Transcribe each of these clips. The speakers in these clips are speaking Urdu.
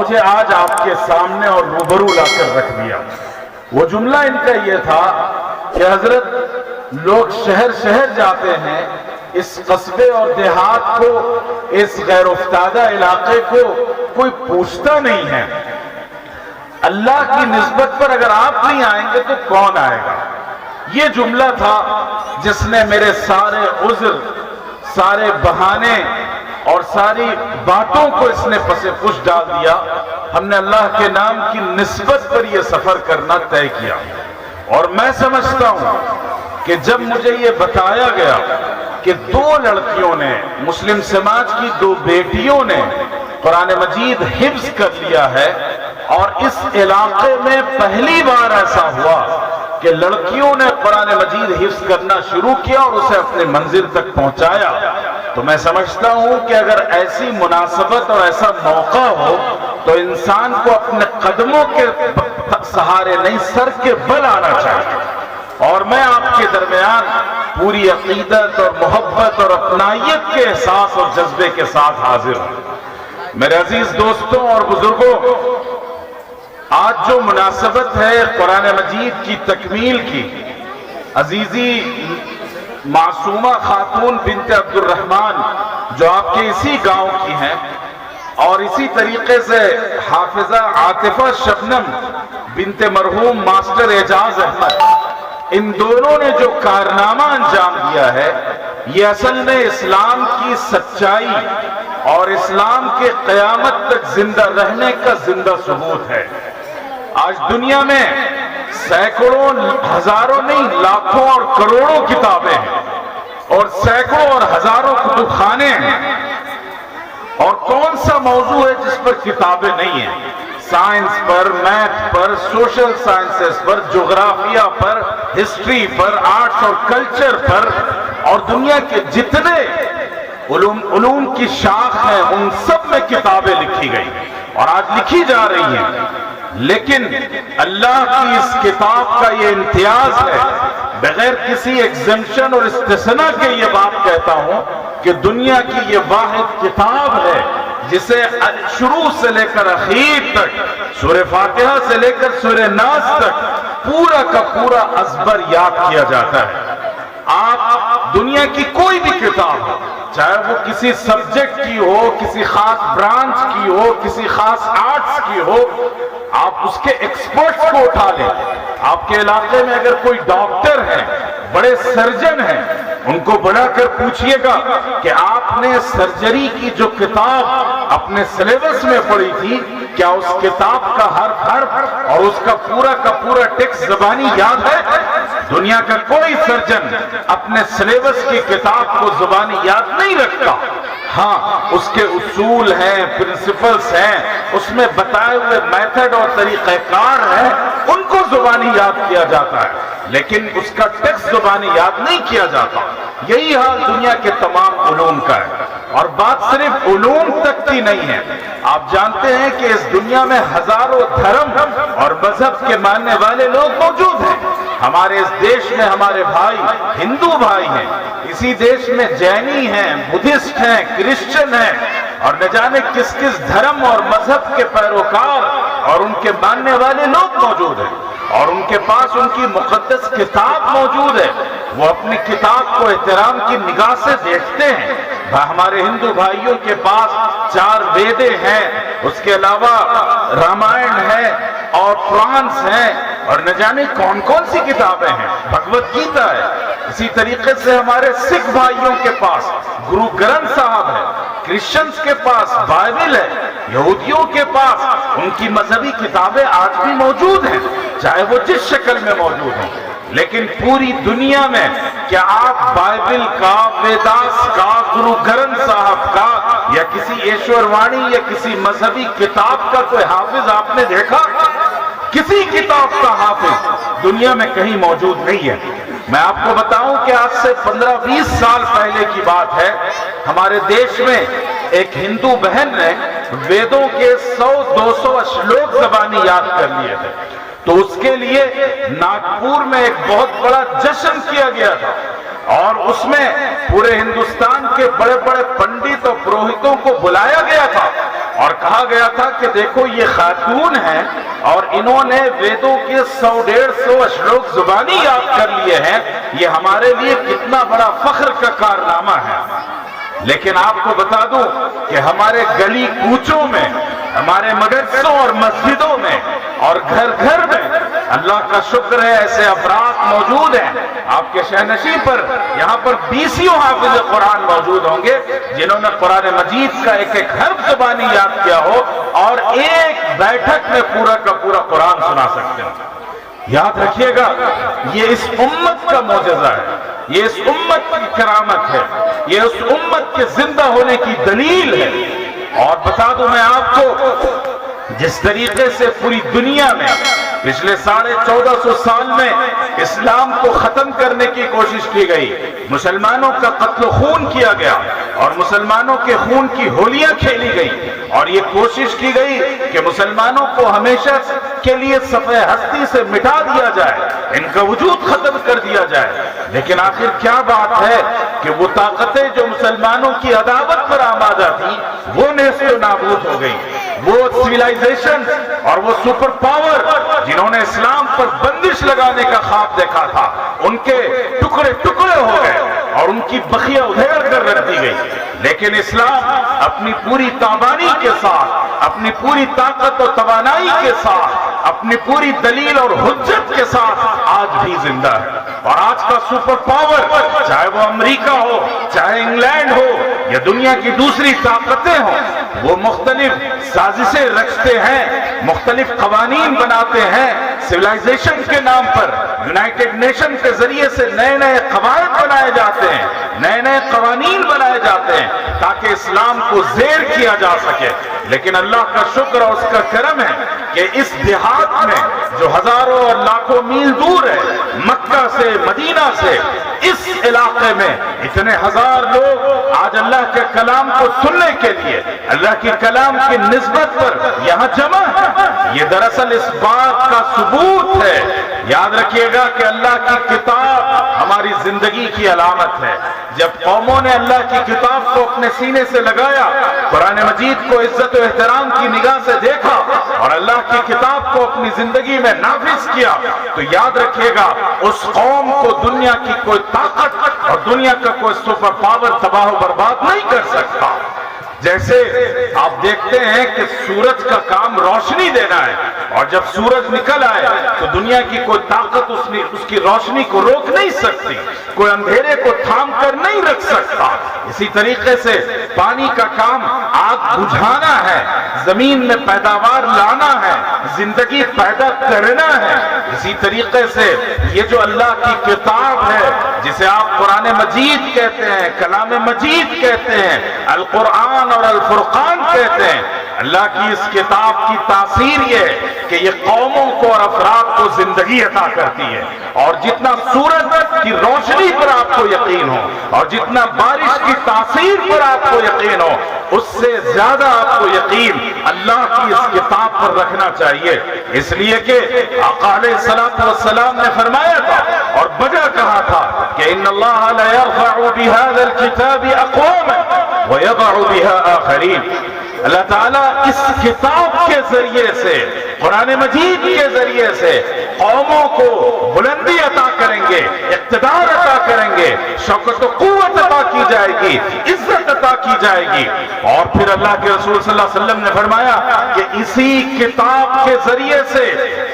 مجھے آج آپ کے سامنے اور روبرو لا کر رکھ دیا۔ وہ جملہ ان کا یہ تھا کہ حضرت لوگ شہر شہر جاتے ہیں، اس قصبے اور دیہات کو، اس غیر افتادہ علاقے کو کوئی پوچھتا نہیں ہے۔ اللہ کی نسبت پر اگر آپ نہیں آئیں گے تو کون آئے گا؟ یہ جملہ تھا جس نے میرے سارے عذر، سارے بہانے اور ساری باتوں کو اس نے پس پش ڈال دیا۔ ہم نے اللہ کے نام کی نسبت پر یہ سفر کرنا طے کیا، اور میں سمجھتا ہوں کہ جب مجھے یہ بتایا گیا کہ 2 لڑکیوں نے، مسلم سماج کی 2 بیٹیوں نے قرآن مجید حفظ کر لیا ہے، اور اس علاقے میں پہلی بار ایسا ہوا کہ لڑکیوں نے قرآن مجید حفظ کرنا شروع کیا اور اسے اپنے منزل تک پہنچایا، تو میں سمجھتا ہوں کہ اگر ایسی مناسبت اور ایسا موقع ہو تو انسان کو اپنے قدموں کے سہارے نہیں، سر کے بل آنا چاہیے۔ اور میں آپ کے درمیان پوری عقیدت اور محبت اور اپنائیت کے احساس اور جذبے کے ساتھ حاضر ہوں۔ میرے عزیز دوستوں اور بزرگوں، آج جو مناسبت ہے قرآن مجید کی تکمیل کی، عزیزی معصومہ خاتون بنت عبد الرحمن جو آپ کے اسی گاؤں کی ہیں، اور اسی طریقے سے حافظہ عاطفہ شبنم بنت مرحوم ماسٹر اعجاز احمد، ان دونوں نے جو کارنامہ انجام دیا ہے، یہ اصل میں اسلام کی سچائی اور اسلام کے قیامت تک زندہ رہنے کا زندہ ثبوت ہے۔ آج دنیا میں سینکڑوں، ہزاروں نہیں، لاکھوں اور کروڑوں کتابیں ہیں، اور سینکڑوں اور ہزاروں کتب خانے ہیں، اور کون سا موضوع ہے جس پر کتابیں نہیں ہیں؟ سائنس پر، میتھ پر، سوشل سائنسز پر، جغرافیہ پر، ہسٹری پر، آرٹس اور کلچر پر، اور دنیا کے جتنے علوم کی شاخ ہیں ان سب میں کتابیں لکھی گئی اور آج لکھی جا رہی ہیں۔ لیکن اللہ کی اس کتاب کا یہ امتیاز ہے، بغیر کسی ایگزمپشن اور استثناء کے یہ بات کہتا ہوں کہ دنیا کی یہ واحد کتاب ہے جسے شروع سے لے کر اخیر تک، سورہ فاتحہ سے لے کر سورہ ناس تک پورا کا پورا ازبر یاد کیا جاتا ہے۔ آپ دنیا کی کوئی بھی کتاب ہو، چاہے وہ کسی سبجیکٹ کی ہو، کسی خاص برانچ کی ہو، کسی خاص آرٹس کی ہو، آپ اس کے ایکسپرٹس کو اٹھا لیں۔ آپ کے علاقے میں اگر کوئی ڈاکٹر ہے، بڑے سرجن ہیں، ان کو بلا کر پوچھئے گا کہ آپ نے سرجری کی جو کتاب اپنے سلیبس میں پڑھی تھی، کیا اس کتاب کا ہر حرف اور اس کا پورا ٹیکسٹ زبانی یاد ہے؟ دنیا کا کوئی سرجن اپنے سلیبس کی کتاب کو زبانی یاد نہیں رکھتا۔ ہاں، اس کے اصول ہیں، پرنسپلز ہیں، اس میں بتائے ہوئے میتھڈ اور طریقہ کار ہیں، ان کو زبانی یاد کیا جاتا ہے، لیکن اس کا ٹیکسٹ زبانی یاد نہیں کیا جاتا۔ یہی حال دنیا کے تمام علوم کا ہے، اور بات صرف علوم تک کی نہیں ہے۔ آپ جانتے ہیں کہ اس دنیا میں ہزاروں دھرم اور مذہب کے ماننے والے لوگ موجود ہیں۔ ہمارے اس دیش میں ہمارے بھائی ہندو بھائی ہیں، اسی دیش میں جینی ہیں، بدھسٹ ہیں، کرسچن ہیں، اور نہ جانے کس کس دھرم اور مذہب کے پیروکار اور ان کے ماننے والے لوگ موجود ہیں، اور ان کے پاس ان کی مقدس کتاب موجود ہے۔ وہ اپنی کتاب کو احترام کی نگاہ سے دیکھتے ہیں۔ ہمارے ہندو بھائیوں کے پاس 4 ویدے ہیں، اس کے علاوہ رامائن ہے اور پرانس ہیں، اور نہ جانے کون کون سی کتابیں ہیں، بھگوت گیتا ہے۔ اسی طریقے سے ہمارے سکھ بھائیوں کے پاس گرو گرنتھ صاحب ہے، کرسچنز کے پاس بائبل ہے، یہودیوں کے پاس ان کی مذہبی کتابیں آج بھی موجود ہیں، چاہے وہ جس شکل میں موجود ہیں۔ لیکن پوری دنیا میں کیا آپ بائبل کا، ویداس کا، گرو گرنتھ صاحب کا، یا کسی ایشور وانی یا کسی مذہبی کتاب کا کوئی حافظ آپ نے دیکھا؟ کسی کتاب کا حافظ دنیا میں کہیں موجود نہیں ہے۔ میں آپ کو بتاؤں کہ آج سے 15-20 سال پہلے کی بات ہے، ہمارے دیش میں ایک ہندو بہن نے ویدوں کے 100-200 اشلوک زبانی یاد کر لیے تھے، تو اس کے لیے ناگپور میں ایک بہت بڑا جشن کیا گیا تھا، اور اس میں پورے ہندوستان کے بڑے بڑے پنڈت اور پروہتوں کو بلایا گیا تھا، اور کہا گیا تھا کہ دیکھو یہ خاتون ہیں اور انہوں نے ویدوں کے 100-150 اشلوک زبانی یاد کر لیے ہیں، یہ ہمارے لیے کتنا بڑا فخر کا کارنامہ ہے۔ لیکن آپ کو بتا دوں کہ ہمارے گلی کوچوں میں، ہمارے مدرسوں اور مسجدوں میں اور گھر گھر میں اللہ کا شکر ہے ایسے افراد موجود ہیں، آپ کے شہنشین پر یہاں پر 20 حافظ قرآن موجود ہوں گے جنہوں نے قرآن مجید کا ایک ایک حرف زبانی یاد کیا ہو اور ایک بیٹھک میں پورا کا پورا قرآن سنا سکتے ہیں۔ یاد رکھیے گا، یہ اس امت کا معجزہ ہے، یہ اس امت کی کرامت ہے، یہ اس امت کے زندہ ہونے کی دلیل ہے۔ اور بتا دوں میں آپ کو، جس طریقے سے پوری دنیا میں پچھلے 1450 سال میں اسلام کو ختم کرنے کی کوشش کی گئی، مسلمانوں کا قتل و خون کیا گیا اور مسلمانوں کے خون کی ہولیاں کھیلی گئی اور یہ کوشش کی گئی کہ مسلمانوں کو ہمیشہ کے لیے صفحہ ہستی سے مٹا دیا جائے، ان کا وجود ختم کر دیا جائے۔ لیکن آخر کیا بات ہے کہ وہ طاقتیں جو مسلمانوں کی عداوت پر آمادہ تھی وہ نیست و نابود ہو گئی، وہ سویلائزیشن اور وہ سپر پاور جنہوں نے اسلام پر بندش لگانے کا خواب دیکھا تھا، ان کے ٹکڑے ٹکڑے ہو گئے اور ان کی بخیہ ادھیڑ کر رکھ دی گئی۔ لیکن اسلام اپنی پوری توانائی کے ساتھ، اپنی پوری طاقت و توانائی کے ساتھ، اپنی پوری دلیل اور حجت کے ساتھ آج بھی زندہ ہے۔ اور آج کا سپر پاور، چاہے وہ امریکہ ہو، چاہے انگلینڈ ہو یا دنیا کی دوسری طاقتیں ہوں، وہ مختلف سازشیں رچتے ہیں، مختلف قوانین بناتے ہیں، سویلائزیشن کے نام پر یونائٹڈ نیشن کے ذریعے سے نئے نئے قواعد بنائے جاتے ہیں، نئے نئے قوانین بنائے جاتے ہیں تاکہ اسلام کو زیر کیا جا سکے۔ لیکن اللہ کا شکر اور اس کا کرم ہے کہ اس دیہات میں جو ہزاروں اور لاکھوں میل دور ہے، مکہ سے، مدینہ سے، اس علاقے میں اتنے ہزار لوگ آج اللہ کے کلام کو سننے کے لیے، اللہ کے کلام کی نسبت پر یہاں جمع ہے۔ یہ دراصل اس بات کا ثبوت ہے، یاد رکھیے گا کہ اللہ کی کتاب ہماری زندگی کی علامت ہے۔ جب قوموں نے اللہ کی کتاب کو اپنے سینے سے لگایا، قرآن مجید کو عزت و احترام کی نگاہ سے دیکھا اور اللہ کی کتاب کو اپنی زندگی میں نافذ کیا، تو یاد رکھیے گا اس قوم کو دنیا کی کوئی طاقت اور دنیا کا کوئی سپر پاور تباہ و برباد نہیں کر سکتا۔ جیسے آپ دیکھتے ہیں کہ سورج کا کام روشنی دینا ہے، اور جب سورج نکل آئے تو دنیا کی کوئی طاقت اس کی روشنی کو روک نہیں سکتی، کوئی اندھیرے کو تھام کر نہیں رکھ سکتا۔ اسی طریقے سے پانی کا کام آگ بجھانا ہے، زمین میں پیداوار لانا ہے، زندگی پیدا کرنا ہے۔ اسی طریقے سے یہ جو اللہ کی کتاب ہے جسے آپ قرآن مجید کہتے ہیں، کلام مجید کہتے ہیں، القرآن اور الفرقان کہتے ہیں، اللہ کی اس کتاب کی تاثیر یہ ہے کہ یہ قوموں کو اور افراد کو زندگی عطا کرتی ہے۔ اور جتنا سورج کی روشنی پر آپ کو یقین ہو اور جتنا بارش کی تاثیر پر آپ کو یقین ہو، اس سے زیادہ آپ کو یقین اللہ کی اس کتاب پر رکھنا چاہیے۔ اس لیے کہ آقا علیہ السلام نے فرمایا تھا اور بجا کہا تھا کہ ان اللہ لا يرفع بهذا الكتاب اقواما ويضع بها آخرین۔ اللہ تعالیٰ اس کتاب کے ذریعے سے، قرآن مجید کے ذریعے سے قوموں کو بلندی عطا کریں گے، اقتدار عطا کریں گے، شوکت و قوت عطا کی جائے گی، عزت عطا کی جائے گی۔ اور پھر اللہ کے رسول صلی اللہ علیہ وسلم نے فرمایا کہ اسی کتاب کے ذریعے سے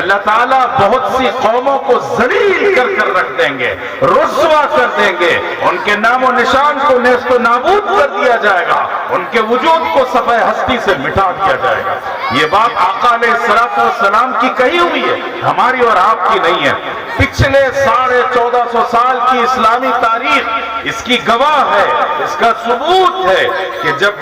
اللہ تعالیٰ بہت سی قوموں کو ذلیل کر کر رکھ دیں گے، رسوا کر دیں گے، ان کے نام و نشان کو نیست و نابود کر دیا جائے گا، ان کے وجود کو صفحہ ہستی سے مٹا دیا جائے گا۔ یہ بات آقا علیہ السلام کی کہی ہوئی ہے، ہماری اور آپ کی نہیں ہے۔ پچھلے 1450 سال کی اسلامی تاریخ اس کی گواہ ہے، اس کا ثبوت ہے کہ جب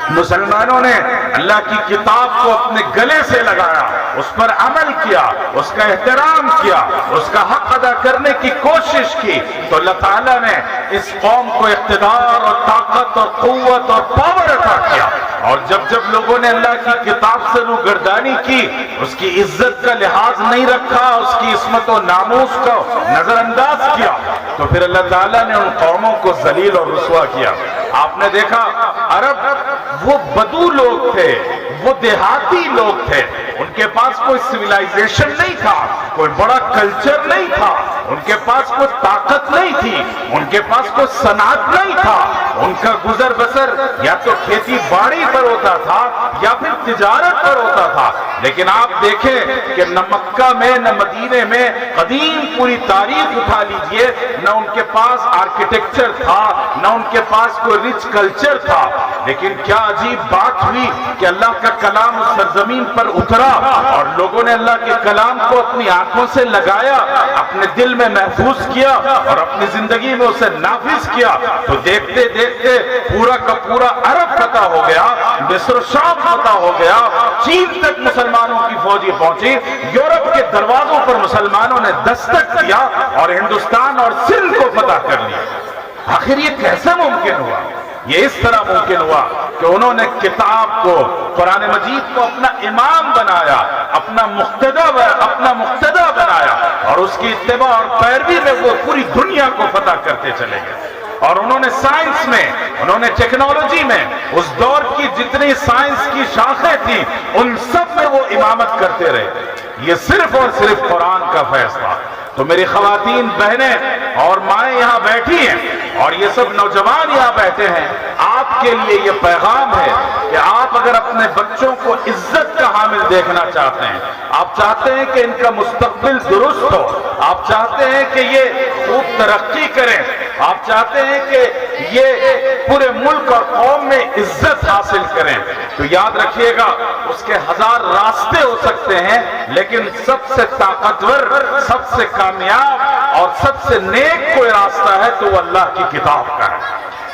مسلمانوں نے اللہ کی کتاب کو اپنے گلے سے لگایا، اس پر عمل کیا، اس کا احترام کیا، اس کا حق ادا کرنے کی کوشش کی، تو اللہ تعالیٰ نے اس قوم کو اقتدار اور طاقت اور قوت اور پاور عطا کیا۔ اور جب لوگوں نے اللہ کی کتاب سے روگردانی کی، اس کی عزت کا لحاظ نہیں رکھا، اس کی عصمت و ناموس کو نظر انداز کیا، تو پھر اللہ تعالیٰ نے ان قوموں کو ذلیل اور رسوا کیا۔ آپ نے دیکھا عرب وہ بدو لوگ تھے، وہ دیہاتی لوگ تھے، ان کے پاس کوئی سویلائزیشن نہیں تھا، کوئی بڑا کلچر نہیں تھا، ان کے پاس کوئی طاقت نہیں تھی، ان کے پاس کوئی صنعت نہیں تھا، ان کا گزر بسر یا تو کھیتی باڑی پر ہوتا تھا یا پھر تجارت پر ہوتا تھا۔ لیکن آپ دیکھیں کہ نہ مکہ میں نہ مدینے میں قدیم پوری تاریخ اٹھا لیجئے، نہ ان کے پاس آرکیٹیکچر تھا، نہ ان کے پاس کوئی رچ کلچر تھا۔ لیکن کیا عجیب بات ہوئی کہ اللہ کا کلام اس سرزمین پر اترا اور لوگوں نے اللہ کے کلام کو اپنی آنکھوں سے لگایا، اپنے دل میں محفوظ کیا اور اپنی زندگی میں اسے نافذ کیا، تو دیکھتے دیکھتے پورا کا پورا عرب فتح ہو گیا، مصر و شام فتح ہو گیا، چین تک مسلمانوں کی فوجی پہنچی، یورپ کے دروازوں پر مسلمانوں نے دستک دیا اور ہندوستان اور سندھ کو فتح کر لیا۔ آخر یہ کیسے ممکن ہوا؟ یہ اس طرح ممکن ہوا کہ انہوں نے کتاب کو، قرآن مجید کو اپنا امام بنایا، اپنا مقتدی بنایا، اور اس کی اتباع اور پیروی میں وہ پوری دنیا کو فتح کرتے چلے گئے۔ اور انہوں نے سائنس میں، انہوں نے ٹیکنالوجی میں، اس دور کی جتنی سائنس کی شاخیں تھیں ان سب میں وہ امامت کرتے رہے۔ یہ صرف اور صرف قرآن کا فیض تھا۔ تو میری خواتین، بہنیں اور مائیں یہاں بیٹھی ہیں اور یہ سب نوجوان یہاں بیٹھے ہیں، آپ کے لیے یہ پیغام ہے کہ آپ اگر اپنے بچوں کو عزت کا حامل دیکھنا چاہتے ہیں، آپ چاہتے ہیں کہ ان کا مستقبل درست ہو، آپ چاہتے ہیں کہ یہ خوب ترقی کریں، آپ چاہتے ہیں کہ یہ پورے ملک اور قوم میں عزت حاصل کریں، تو یاد رکھیے گا اس کے ہزار راستے ہو سکتے ہیں، لیکن سب سے طاقتور، سب سے کامیاب اور سب سے نیک کوئی راستہ ہے تو وہ اللہ کی کتاب کا ہے۔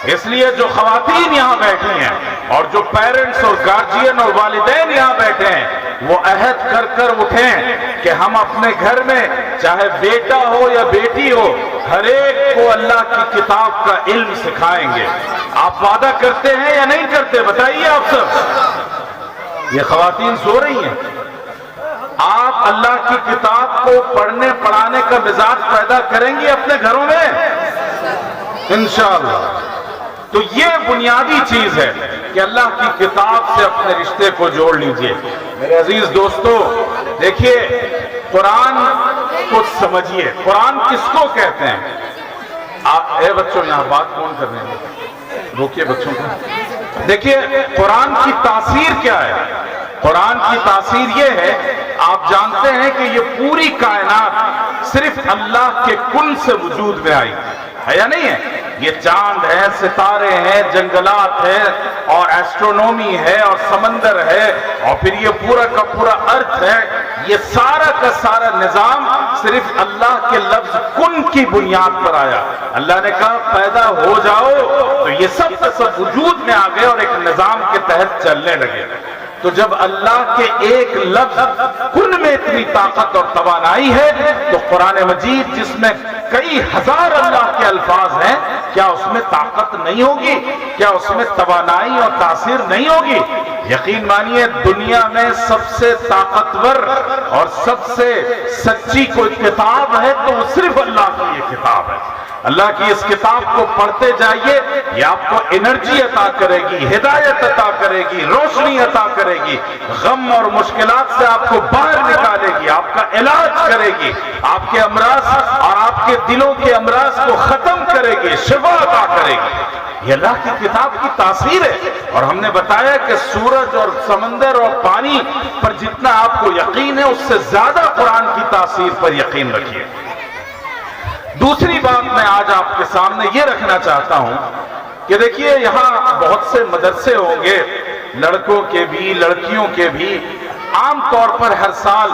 اس لیے جو خواتین یہاں بیٹھی ہیں اور جو پیرنٹس اور گارجین اور والدین یہاں بیٹھے ہیں، وہ عہد کر کر اٹھیں کہ ہم اپنے گھر میں چاہے بیٹا ہو یا بیٹی ہو، ہر ایک کو اللہ کی کتاب کا علم سکھائیں گے۔ آپ وعدہ کرتے ہیں یا نہیں کرتے؟ بتائیے آپ سب۔ یہ خواتین سو رہی ہیں۔ آپ اللہ کی کتاب کو پڑھنے پڑھانے کا مزاج پیدا کریں گے اپنے گھروں میں انشاءاللہ۔ تو یہ بنیادی چیز ہے کہ اللہ کی کتاب سے اپنے رشتے کو جوڑ لیجئے۔ میرے عزیز دوستو، دیکھیے قرآن کو سمجھیے۔ قرآن کس کو کہتے ہیں؟ اے بچوں، یہاں بات کون کر رہے ہیں؟ روکیے بچوں کو۔ دیکھیے قرآن کی تاثیر کیا ہے؟ قرآن کی تاثیر یہ ہے، آپ جانتے ہیں کہ یہ پوری کائنات صرف اللہ کے کن سے وجود میں آئی ہے یا نہیں ہے؟ یہ چاند ہے، ستارے ہیں، جنگلات ہے اور ایسٹرونومی ہے اور سمندر ہے اور پھر یہ پورا کا پورا ارتھ ہے، یہ سارا کا سارا نظام صرف اللہ کے لفظ کن کی بنیاد پر آیا۔ اللہ نے کہا پیدا ہو جاؤ تو یہ سب کا سب وجود میں آ گئے اور ایک نظام کے تحت چلنے لگے۔ تو جب اللہ کے ایک لفظ کن میں اتنی طاقت اور توانائی ہے تو قرآن مجید جس میں کئی ہزار اللہ کے الفاظ ہیں، کیا اس میں طاقت نہیں ہوگی؟ کیا اس میں توانائی اور تاثیر نہیں ہوگی؟ یقین مانیے دنیا میں سب سے طاقتور اور سب سے سچی کوئی کتاب ہے تو وہ صرف اللہ کی یہ کتاب ہے۔ اللہ کی اس کتاب کو پڑھتے جائیے، یہ آپ کو انرجی عطا کرے گی، ہدایت عطا کرے گی، روشنی عطا کرے گی، غم اور مشکلات سے آپ کو باہر نکالے گی، آپ کا علاج کرے گی، آپ کے امراض اور آپ کے دلوں کے امراض کو ختم کرے گی، شفا عطا کرے گی۔ یہ اللہ کی کتاب کی تاثیر ہے۔ اور ہم نے بتایا کہ سورج اور سمندر اور پانی پر جتنا آپ کو یقین ہے اس سے زیادہ قرآن کی تاثیر پر یقین رکھیے۔ دوسری بات میں آج آپ کے سامنے یہ رکھنا چاہتا ہوں کہ دیکھیے یہاں بہت سے مدرسے ہوں گے، لڑکوں کے بھی لڑکیوں کے بھی۔ عام طور پر ہر سال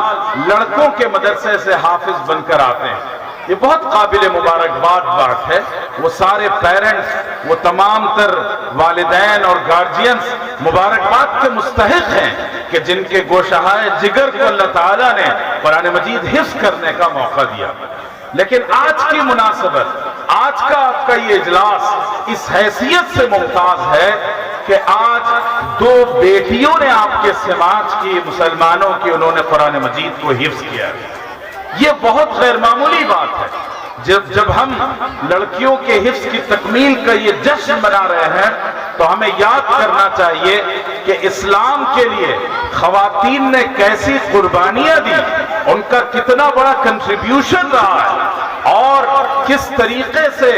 لڑکوں کے مدرسے سے حافظ بن کر آتے ہیں، یہ بہت قابل مبارکباد بات ہے۔ وہ سارے پیرنٹس، وہ تمام تر والدین اور گارجینز مبارکباد کے مستحق ہیں کہ جن کے گوشہائے جگر کو اللہ تعالیٰ نے قرآن مجید حفظ کرنے کا موقع دیا۔ لیکن آج کی مناسبت، آج کا آپ کا یہ اجلاس اس حیثیت سے ممتاز ہے کہ آج دو بیٹیوں نے آپ کے سماج کی، مسلمانوں کی، انہوں نے قرآن مجید کو حفظ کیا۔ یہ بہت غیر معمولی بات ہے۔ جب ہم لڑکیوں کے حفظ کی تکمیل کا یہ جشن منا رہے ہیں تو ہمیں یاد کرنا چاہیے کہ اسلام کے لیے خواتین نے کیسی قربانیاں دی، ان کا کتنا بڑا کنٹریبیوشن رہا ہے، اور کس طریقے سے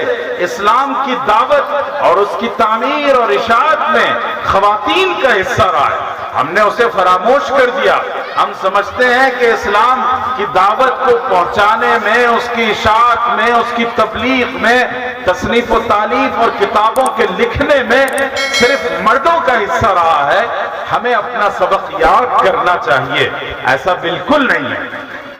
اسلام کی دعوت اور اس کی تعمیر اور اشاعت میں خواتین کا حصہ رہا ہے۔ ہم نے اسے فراموش کر دیا۔ ہم سمجھتے ہیں کہ اسلام کی دعوت کو پہنچانے میں، اس کی اشاعت میں، اس کی تبلیغ میں، تصنیف و تالیف اور کتابوں کے لکھنے میں صرف مردوں کا حصہ رہا ہے۔ ہمیں اپنا سبق یاد کرنا چاہیے، ایسا بالکل نہیں ہے۔